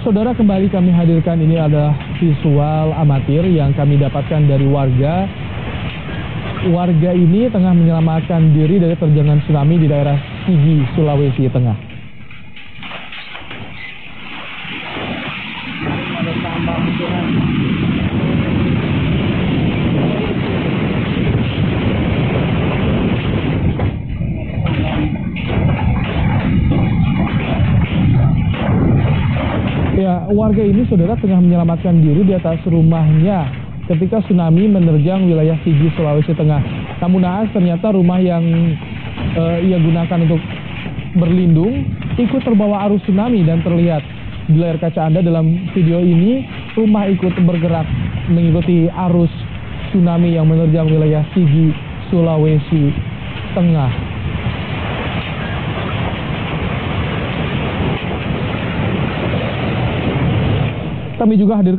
saudara, kembali kami hadirkan, ini adalah visual amatir yang kami dapatkan dari warga. Warga ini tengah menyelamatkan diri dari terjangan tsunami di daerah Sigi, Sulawesi Tengah. Ya, warga ini, saudara, tengah menyelamatkan diri di atas rumahnya ketika tsunami menerjang wilayah Sigi, Sulawesi Tengah. Namun naas, ternyata rumah yang ia gunakan untuk berlindung ikut terbawa arus tsunami, dan terlihat di layar kaca Anda dalam video ini, rumah ikut bergerak mengikuti arus tsunami yang menerjang wilayah Sigi, Sulawesi Tengah. Kami juga hadir